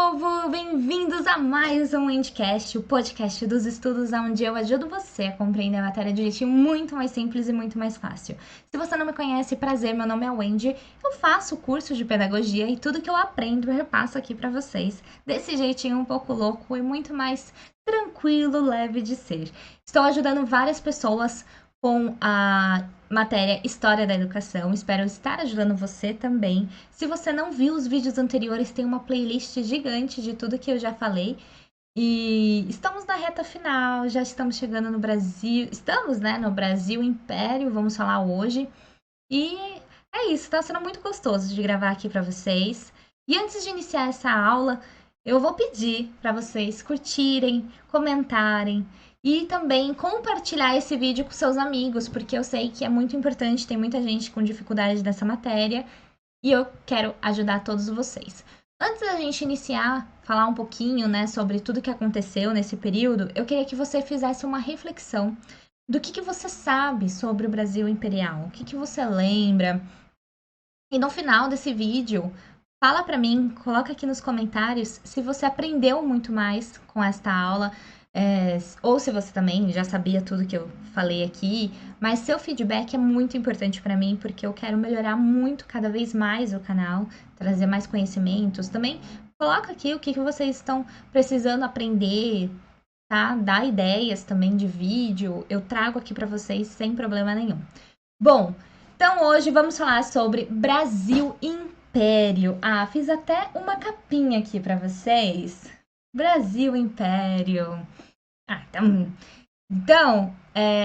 povo! Bem-vindos a mais um Endcast, o podcast dos estudos onde eu ajudo você a compreender a matéria de um jeitinho muito mais simples e muito mais fácil. Se você não me conhece, prazer, meu nome é Wendy, eu faço curso de pedagogia e tudo que eu aprendo eu repasso aqui para vocês, desse jeitinho um pouco louco e muito mais tranquilo, leve de ser. Estou ajudando várias pessoas com a matéria História da Educação. Espero estar ajudando você também. Se você não viu os vídeos anteriores, tem uma playlist gigante de tudo que eu já falei. E estamos na reta final, já estamos chegando no Brasil. Estamos, né, no Brasil Império, vamos falar hoje. E é isso, tá sendo muito gostoso de gravar aqui para vocês. E antes de iniciar essa aula, eu vou pedir para vocês curtirem, comentarem e também compartilhar esse vídeo com seus amigos, porque eu sei que é muito importante, tem muita gente com dificuldade nessa matéria e eu quero ajudar todos vocês. Antes da gente iniciar, falar um pouquinho, né, sobre tudo que aconteceu nesse período, eu queria que você fizesse uma reflexão do que você sabe sobre o Brasil Imperial, o que você lembra. E no final desse vídeo, fala para mim, coloca aqui nos comentários se você aprendeu muito mais com esta aula, ou se você também já sabia tudo que eu falei aqui, mas seu feedback é muito importante para mim, porque eu quero melhorar muito, cada vez mais o canal, trazer mais conhecimentos. Também coloca aqui o que vocês estão precisando aprender, tá? Dá ideias também de vídeo, eu trago aqui para vocês sem problema nenhum. Bom, então hoje vamos falar sobre Brasil Império. Ah, fiz até uma capinha aqui para vocês. Brasil Império. Então,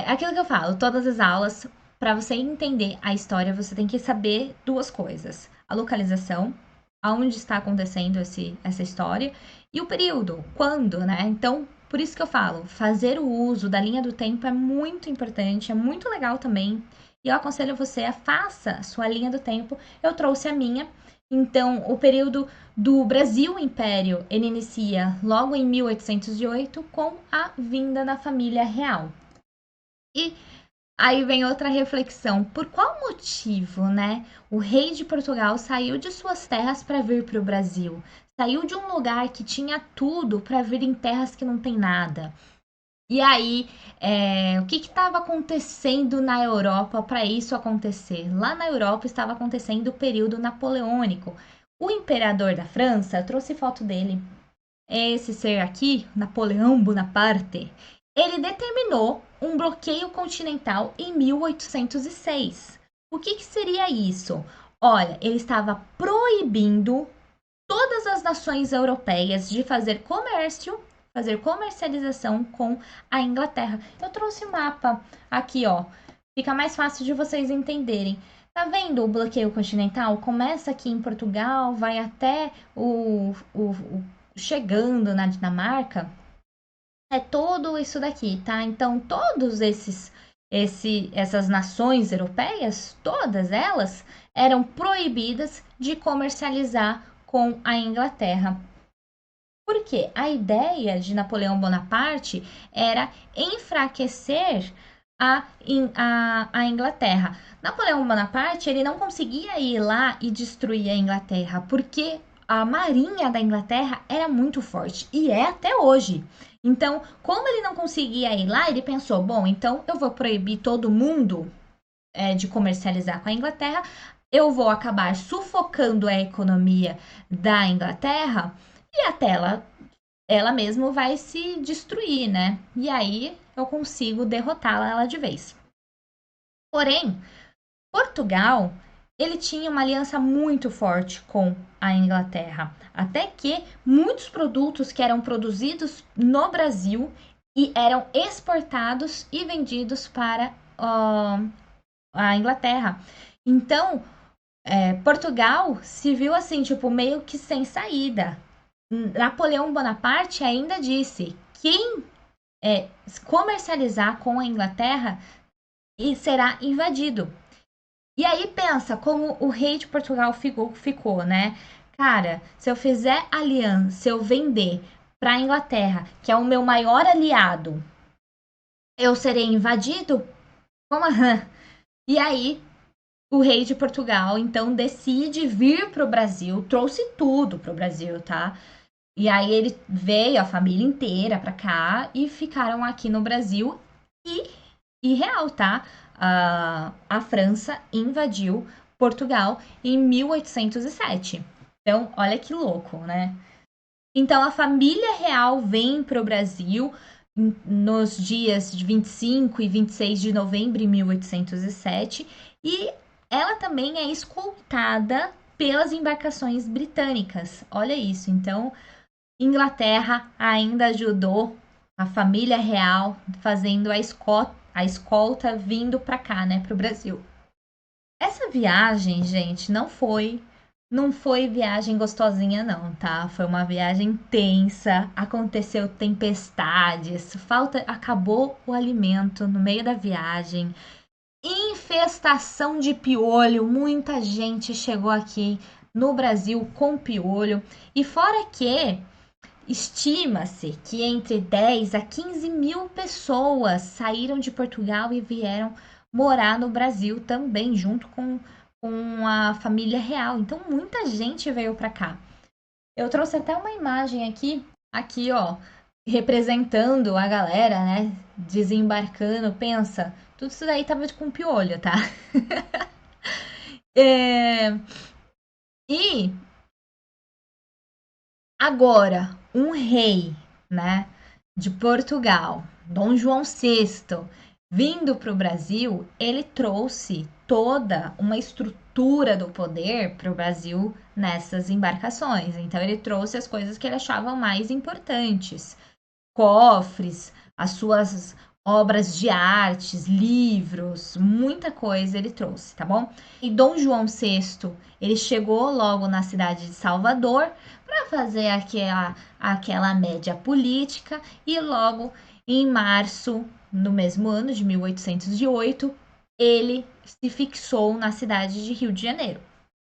aquilo que eu falo, todas as aulas, para você entender a história, você tem que saber duas coisas: a localização, aonde está acontecendo essa história, e o período, quando, né? Então, por isso que eu falo, fazer o uso da linha do tempo é muito importante, é muito legal também. E eu aconselho você a faça sua linha do tempo. Eu trouxe a minha. Então, o período do Brasil Império, ele inicia logo em 1808 com a vinda da família real. E aí vem outra reflexão. Por qual motivo, né, o rei de Portugal saiu de suas terras para vir para o Brasil? Saiu de um lugar que tinha tudo para vir em terras que não tem nada. E aí, o que estava acontecendo na Europa para isso acontecer? Lá na Europa estava acontecendo o período napoleônico. O imperador da França, eu trouxe foto dele, esse ser aqui, Napoleão Bonaparte, ele determinou um bloqueio continental em 1806. O que seria isso? Olha, ele estava proibindo todas as nações europeias de fazer comercialização com a Inglaterra. Eu trouxe o mapa aqui, ó. Fica mais fácil de vocês entenderem. Tá vendo o bloqueio continental? Começa aqui em Portugal, vai até chegando na Dinamarca. É todo isso daqui, tá? Então, todos essas nações europeias, todas elas eram proibidas de comercializar com a Inglaterra. Porque a ideia de Napoleão Bonaparte era enfraquecer a Inglaterra. Napoleão Bonaparte ele não conseguia ir lá e destruir a Inglaterra, porque a marinha da Inglaterra era muito forte, e é até hoje. Então, como ele não conseguia ir lá, ele pensou, bom, então eu vou proibir todo mundo de comercializar com a Inglaterra, eu vou acabar sufocando a economia da Inglaterra, e até ela mesma vai se destruir, né? E aí eu consigo derrotá-la de vez. Porém, Portugal, ele tinha uma aliança muito forte com a Inglaterra, até que muitos produtos que eram produzidos no Brasil e eram exportados e vendidos para a Inglaterra. Então, Portugal se viu assim, tipo, meio que sem saída. Napoleão Bonaparte ainda disse: quem comercializar com a Inglaterra será invadido. E aí pensa como o rei de Portugal ficou, né? Cara, se eu fizer aliança, se eu vender para a Inglaterra, que é o meu maior aliado, eu serei invadido? Como? E aí o rei de Portugal então decide vir para o Brasil, trouxe tudo para o Brasil, tá? E aí ele veio a família inteira pra cá e ficaram aqui no Brasil e real, tá? A França invadiu Portugal em 1807. Então, olha que louco, né? Então, a família real vem para o Brasil nos dias de 25 e 26 de novembro de 1807 e ela também é escoltada pelas embarcações britânicas. Olha isso. Então, Inglaterra ainda ajudou a família real fazendo a escolta vindo para cá, né, para o Brasil. Essa viagem, gente, não foi viagem gostosinha não, tá? Foi uma viagem tensa, aconteceu tempestades, acabou o alimento no meio da viagem, infestação de piolho, muita gente chegou aqui no Brasil com piolho, e fora que estima-se que entre 10 a 15 mil pessoas saíram de Portugal e vieram morar no Brasil também, junto com a família real. Então, muita gente veio para cá. Eu trouxe até uma imagem aqui, ó, representando a galera, né? Desembarcando. Pensa, tudo isso daí tava com piolho, tá? É, e agora, um rei, né, de Portugal, Dom João VI, vindo para o Brasil, ele trouxe toda uma estrutura do poder para o Brasil nessas embarcações. Então, ele trouxe as coisas que ele achava mais importantes: cofres, as suas obras de artes, livros, muita coisa ele trouxe, tá bom? E Dom João VI, ele chegou logo na cidade de Salvador para fazer aquela média política e logo em março, no mesmo ano de 1808, ele se fixou na cidade de Rio de Janeiro.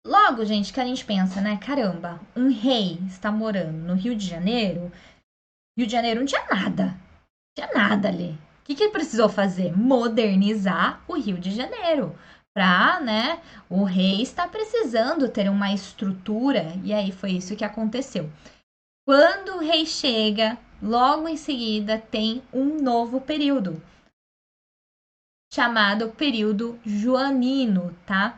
Logo, gente, que a gente pensa, né? Caramba, um rei está morando no Rio de Janeiro. Rio de Janeiro não tinha nada. Tinha nada ali. O que ele precisou fazer? Modernizar o Rio de Janeiro. Pra, né? O rei está precisando ter uma estrutura. E aí foi isso que aconteceu. Quando o rei chega, logo em seguida tem um novo período, chamado período joanino, tá?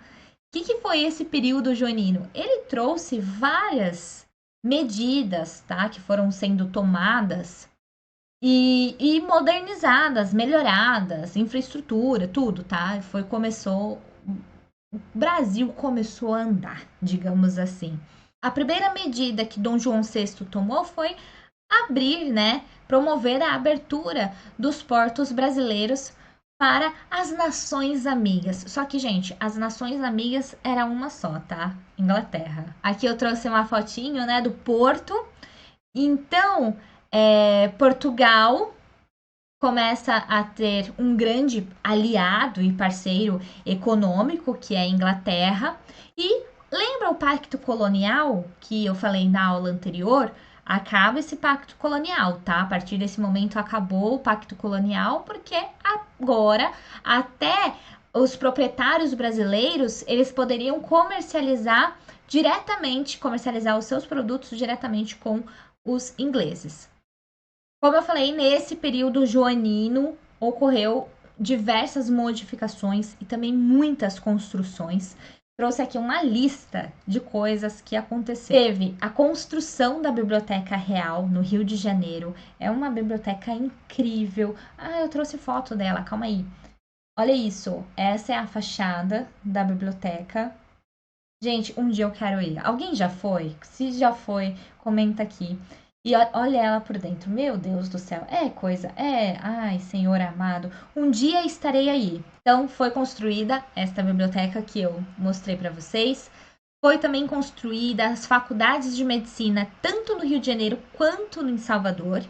O que foi esse período joanino? Ele trouxe várias medidas, tá? Que foram sendo tomadas e modernizadas, melhoradas, infraestrutura, tudo, tá? O Brasil começou a andar, digamos assim. A primeira medida que Dom João VI tomou foi abrir, né, promover a abertura dos portos brasileiros para as nações amigas. Só que, gente, as nações amigas era uma só, tá? Inglaterra. Aqui eu trouxe uma fotinho, né, do porto. Então, Portugal começa a ter um grande aliado e parceiro econômico, que é a Inglaterra. E lembra o pacto colonial que eu falei na aula anterior? Acaba esse pacto colonial, tá? A partir desse momento acabou o pacto colonial, porque agora até os proprietários brasileiros, eles poderiam comercializar os seus produtos diretamente com os ingleses. Como eu falei, nesse período joanino ocorreu diversas modificações e também muitas construções. Trouxe aqui uma lista de coisas que aconteceram. Teve a construção da Biblioteca Real no Rio de Janeiro. É uma biblioteca incrível. Ah, eu trouxe foto dela, calma aí. Olha isso, essa é a fachada da biblioteca. Gente, um dia eu quero ir. Alguém já foi? Se já foi, comenta aqui. E olha ela por dentro. Meu Deus do céu. É coisa. Ai, Senhor amado. Um dia estarei aí. Então, foi construída esta biblioteca que eu mostrei para vocês. Foi também construída as faculdades de medicina, tanto no Rio de Janeiro quanto em Salvador.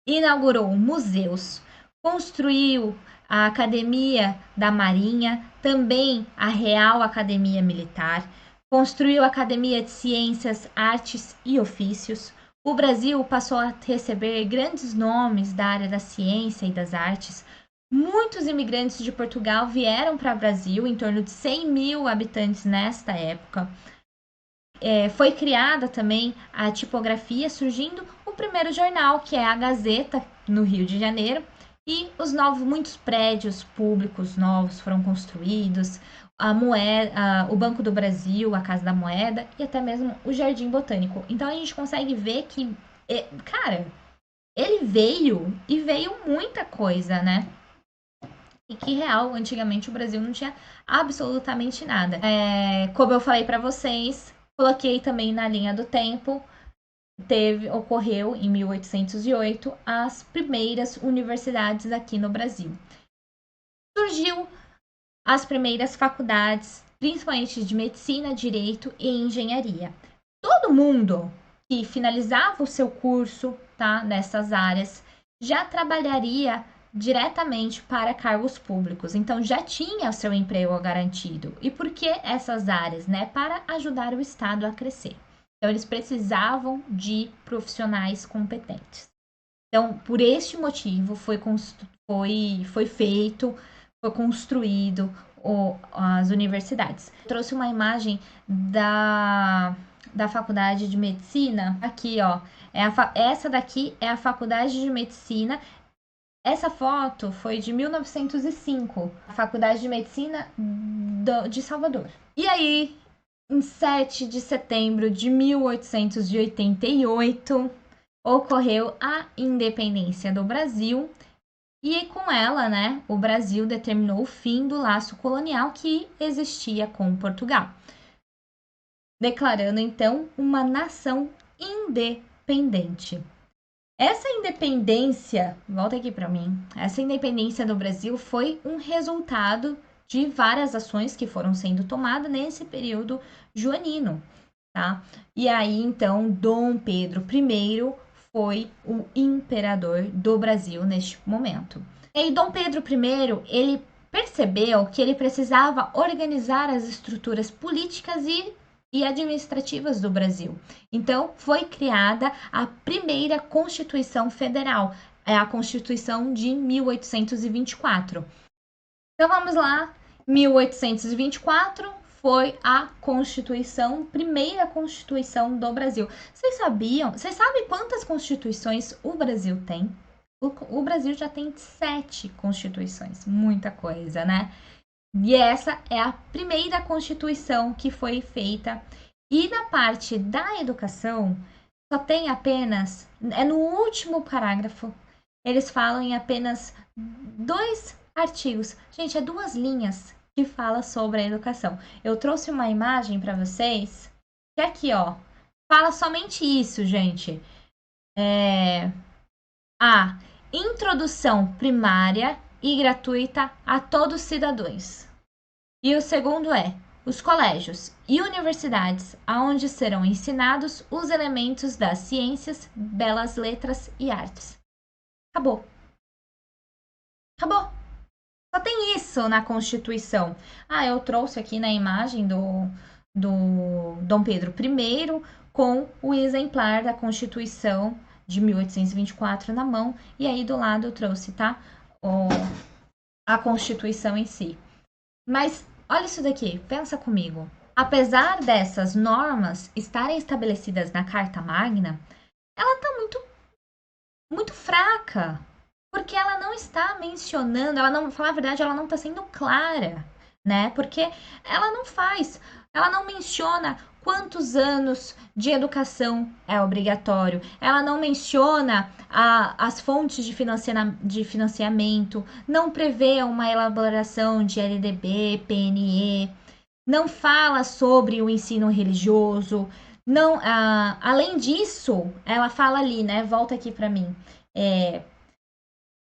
Inaugurou museus. Construiu a Academia da Marinha, também a Real Academia Militar. Construiu a Academia de Ciências, Artes e Ofícios. O Brasil passou a receber grandes nomes da área da ciência e das artes. Muitos imigrantes de Portugal vieram para o Brasil, em torno de 100 mil habitantes nesta época. Foi criada também a tipografia, surgindo o primeiro jornal, que é a Gazeta, no Rio de Janeiro, e muitos prédios públicos novos foram construídos, o Banco do Brasil, a Casa da Moeda e até mesmo o Jardim Botânico. Então a gente consegue ver que, cara, ele veio e veio muita coisa, né? E que real, antigamente o Brasil não tinha absolutamente nada. Como eu falei para vocês, coloquei também na linha do tempo, ocorreu em 1808 as primeiras universidades aqui no Brasil. Surgiu as primeiras faculdades, principalmente de medicina, direito e engenharia. Todo mundo que finalizava o seu curso, tá, nessas áreas, já trabalharia diretamente para cargos públicos. Então já tinha o seu emprego garantido. E por que essas áreas, né? Para ajudar o Estado a crescer. Então eles precisavam de profissionais competentes. Então, por este motivo foi construído as universidades. Eu trouxe uma imagem da faculdade de medicina. Aqui, ó. Essa daqui é a faculdade de medicina. Essa foto foi de 1905, a Faculdade de Medicina de Salvador. E aí, em 7 de setembro de 1888, ocorreu a independência do Brasil. E com ela, né, o Brasil determinou o fim do laço colonial que existia com Portugal, declarando então uma nação independente. Essa independência, volta aqui para mim, essa independência do Brasil foi um resultado de várias ações que foram sendo tomadas nesse período joanino, tá? E aí, então, Dom Pedro I foi o imperador do Brasil neste momento. E aí, Dom Pedro I, ele percebeu que ele precisava organizar as estruturas políticas e administrativas do Brasil. Então, foi criada a primeira Constituição Federal, a Constituição de 1824. Então, vamos lá. 1824 foi a primeira Constituição do Brasil. Vocês sabem quantas constituições o Brasil tem? O Brasil já tem 7 constituições, muita coisa, né? E essa é a primeira Constituição que foi feita. E na parte da educação, só tem apenas, no último parágrafo, eles falam em apenas 2 artigos. Gente, é 2 linhas que fala sobre a educação. Eu trouxe uma imagem para vocês, que aqui, ó, fala somente isso, gente. A introdução primária e gratuita a todos os cidadãos. E o segundo é os colégios e universidades, aonde serão ensinados os elementos das ciências, belas letras e artes. Acabou. Acabou. Só tem isso na Constituição. Eu trouxe aqui na imagem do Dom Pedro I com o exemplar da Constituição de 1824 na mão. E aí do lado eu trouxe, tá? A Constituição em si. Mas olha isso daqui, pensa comigo. Apesar dessas normas estarem estabelecidas na Carta Magna, ela está muito fraca. Porque ela não está mencionando, falar a verdade, ela não está sendo clara, né? Porque ela não menciona quantos anos de educação é obrigatório, ela não menciona as fontes de financiamento, não prevê uma elaboração de LDB, PNE, não fala sobre o ensino religioso, não, além disso, ela fala ali, né? Volta aqui para mim,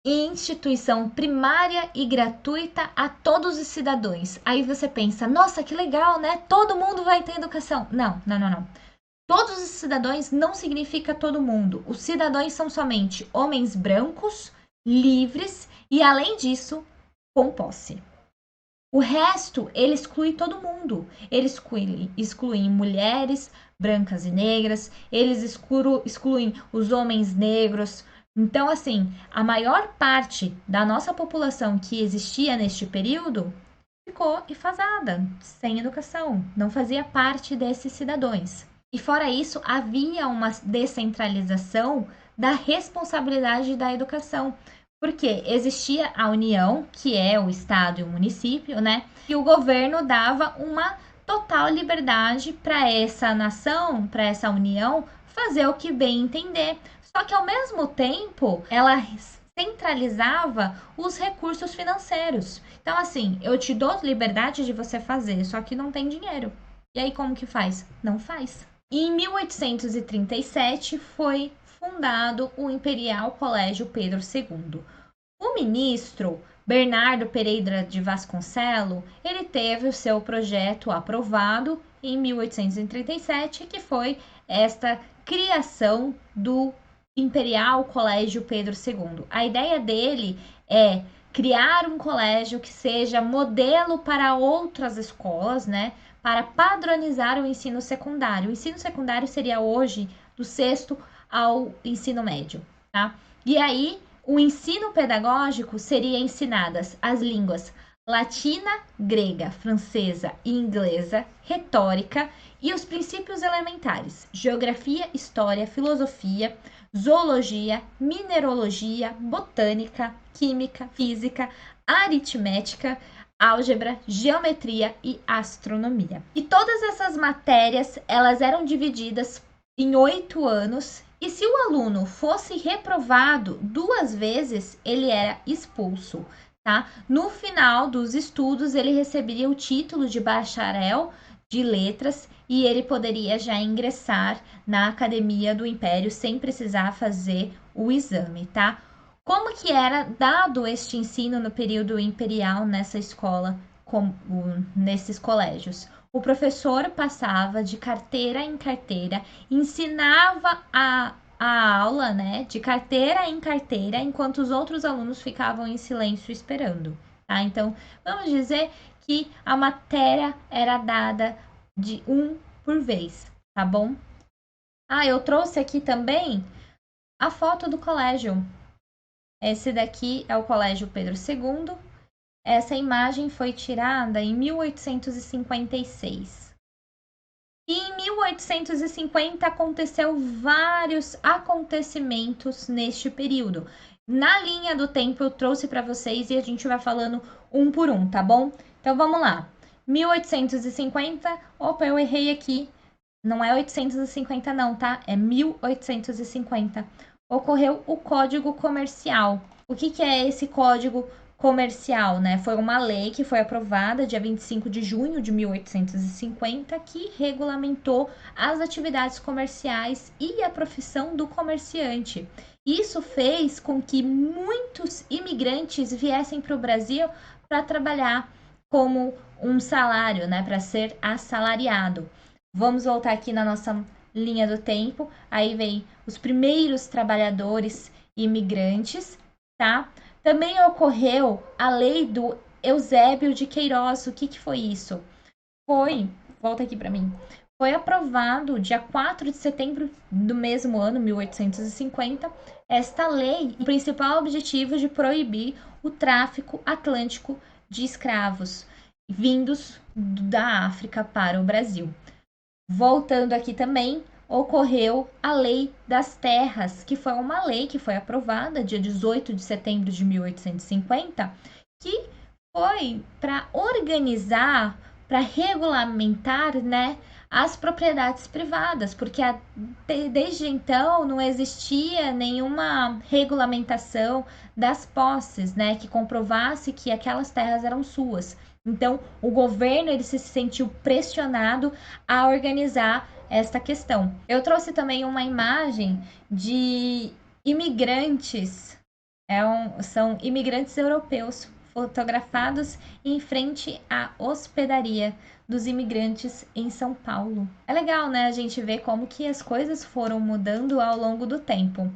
instituição primária e gratuita a todos os cidadãos. Aí você pensa, nossa, que legal, né? Todo mundo vai ter educação. Não. Todos os cidadãos não significa todo mundo. Os cidadãos são somente homens brancos, livres e, além disso, com posse. O resto, ele exclui todo mundo. Ele exclui mulheres brancas e negras, eles excluem os homens negros. Então, assim, a maior parte da nossa população que existia neste período ficou defasada, sem educação, não fazia parte desses cidadãos. E fora isso, havia uma descentralização da responsabilidade da educação, porque existia a União, que é o Estado e o município, né? E o governo dava uma total liberdade para essa nação, para essa União, fazer o que bem entender. Só que ao mesmo tempo, ela centralizava os recursos financeiros. Então, assim, eu te dou liberdade de você fazer, só que não tem dinheiro. E aí, como que faz? Não faz. E em 1837 foi fundado o Imperial Colégio Pedro II. O ministro Bernardo Pereira de Vasconcelo, ele teve o seu projeto aprovado em 1837, que foi esta criação do Imperial Colégio Pedro II. A ideia dele é criar um colégio que seja modelo para outras escolas, né? Para padronizar o ensino secundário. O ensino secundário seria hoje do sexto ao ensino médio, tá? E aí, o ensino pedagógico seria ensinadas as línguas latina, grega, francesa e inglesa, retórica e os princípios elementares: geografia, história, filosofia, zoologia, mineralogia, botânica, química, física, aritmética, álgebra, geometria e astronomia. E todas essas matérias, elas eram divididas em 8 anos, e se o aluno fosse reprovado 2 vezes, ele era expulso, tá? No final dos estudos, ele receberia o título de bacharel de letras e ele poderia já ingressar na Academia do Império sem precisar fazer o exame, tá? Como que era dado este ensino no período imperial nessa escola, nesses colégios? O professor passava de carteira em carteira, ensinava a aula, né, de carteira em carteira, enquanto os outros alunos ficavam em silêncio esperando, tá? Então, vamos dizer que a matéria era dada de um por vez, tá bom? Ah, eu trouxe aqui também a foto do colégio. Esse daqui é o Colégio Pedro II. Essa imagem foi tirada em 1856. E em 1850 aconteceu vários acontecimentos neste período. Na linha do tempo eu trouxe para vocês e a gente vai falando um por um, tá bom? Então vamos lá. 1850, opa, eu errei aqui. Não é 850 não, tá? É 1850. Ocorreu o Código Comercial. O que é esse Código Comercial, né? Foi uma lei que foi aprovada dia 25 de junho de 1850 que regulamentou as atividades comerciais e a profissão do comerciante. Isso fez com que muitos imigrantes viessem para o Brasil para trabalhar como um salário, né? Para ser assalariado. Vamos voltar aqui na nossa linha do tempo. Aí vem os primeiros trabalhadores imigrantes, tá? Também ocorreu a lei do Eusébio de Queiroz. O que foi isso? Volta aqui para mim. Foi aprovado dia 4 de setembro do mesmo ano, 1850, esta lei, o principal objetivo de proibir o tráfico atlântico de escravos vindos da África para o Brasil. Voltando aqui também, ocorreu a Lei das Terras, que foi uma lei que foi aprovada dia 18 de setembro de 1850, que foi para organizar, para regulamentar, né, as propriedades privadas, porque desde então não existia nenhuma regulamentação das posses, né, que comprovasse que aquelas terras eram suas. Então, o governo ele se sentiu pressionado a organizar esta questão. Eu trouxe também uma imagem de imigrantes, são imigrantes europeus fotografados em frente à hospedaria dos imigrantes em São Paulo. É legal, né, a gente ver como que as coisas foram mudando ao longo do tempo.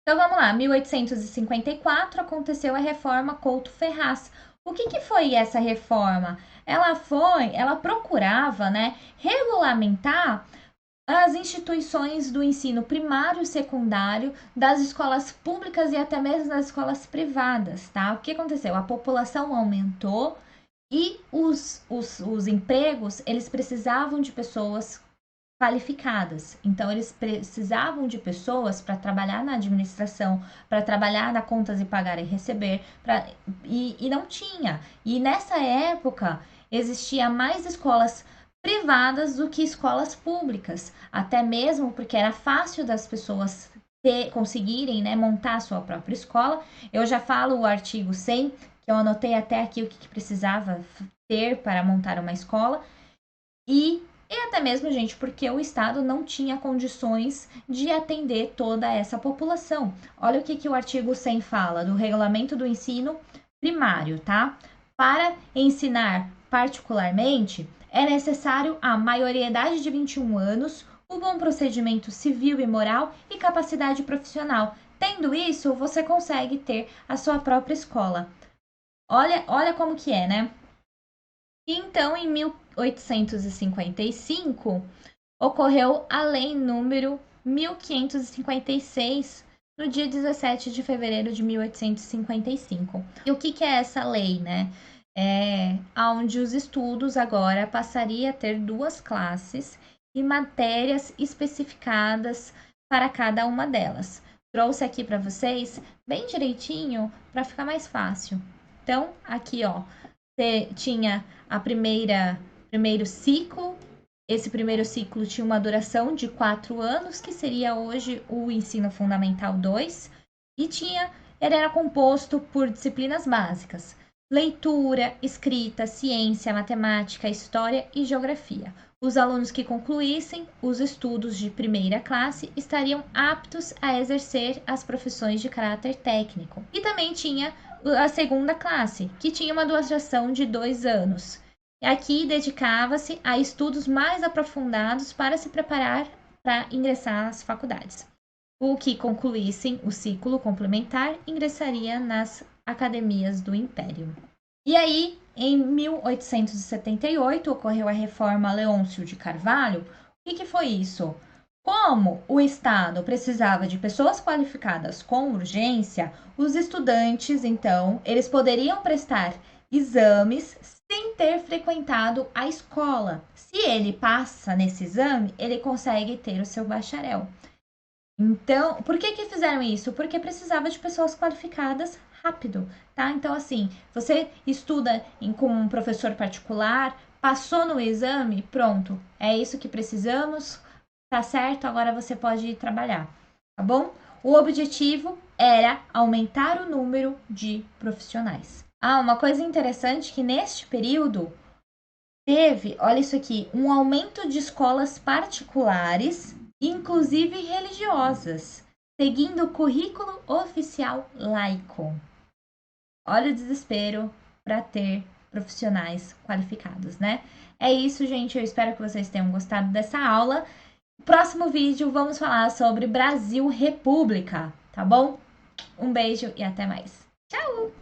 Então vamos lá, 1854 aconteceu a reforma Couto Ferraz. O que foi essa reforma? Ela procurava, né, regulamentar as instituições do ensino primário e secundário, das escolas públicas e até mesmo das escolas privadas, tá? O que aconteceu? A população aumentou E os empregos, eles precisavam de pessoas qualificadas. Então, eles precisavam de pessoas para trabalhar na administração, para trabalhar na contas e pagar e receber, e não tinha. E nessa época, existia mais escolas privadas do que escolas públicas, até mesmo porque era fácil das pessoas conseguirem, né, montar a sua própria escola. Eu já falo o artigo 100, que eu anotei até aqui o que precisava ter para montar uma escola, e até mesmo, gente, porque o Estado não tinha condições de atender toda essa população. Olha o que o artigo 100 fala do regulamento do ensino primário, tá? Para ensinar particularmente, é necessário a maioridade de 21 anos, o bom procedimento civil e moral e capacidade profissional. Tendo isso, você consegue ter a sua própria escola. Olha como que é, né? Então, em 1855, ocorreu a Lei número 1556, no dia 17 de fevereiro de 1855. E o que é essa lei, né? É onde os estudos agora passaria a ter duas classes e matérias especificadas para cada uma delas. Trouxe aqui para vocês bem direitinho para ficar mais fácil. Então, aqui, ó, tinha a primeiro ciclo. Esse primeiro ciclo tinha uma duração de 4 anos, que seria hoje o ensino fundamental 2, e ele era composto por disciplinas básicas: leitura, escrita, ciência, matemática, história e geografia. Os alunos que concluíssem os estudos de primeira classe estariam aptos a exercer as profissões de caráter técnico. E também tinha a segunda classe, que tinha uma duração de 2 anos. Aqui dedicava-se a estudos mais aprofundados para se preparar para ingressar às faculdades. O que concluíssem o ciclo complementar ingressaria nas academias do Império. E aí, em 1878, ocorreu a Reforma Leôncio de Carvalho. O que foi isso? Como o Estado precisava de pessoas qualificadas com urgência, os estudantes, então, eles poderiam prestar exames sem ter frequentado a escola. Se ele passa nesse exame, ele consegue ter o seu bacharel. Então, por que fizeram isso? Porque precisava de pessoas qualificadas rápido, tá? Então, assim, você estuda com um professor particular, passou no exame, pronto, é isso que precisamos, tá certo? Agora você pode ir trabalhar, tá bom? O objetivo era aumentar o número de profissionais. Uma coisa interessante que neste período teve, olha isso aqui, um aumento de escolas particulares, inclusive religiosas, seguindo o currículo oficial laico. Olha o desespero para ter profissionais qualificados, né? É isso, gente. Eu espero que vocês tenham gostado dessa aula. No próximo vídeo, vamos falar sobre Brasil República, tá bom? Um beijo e até mais. Tchau!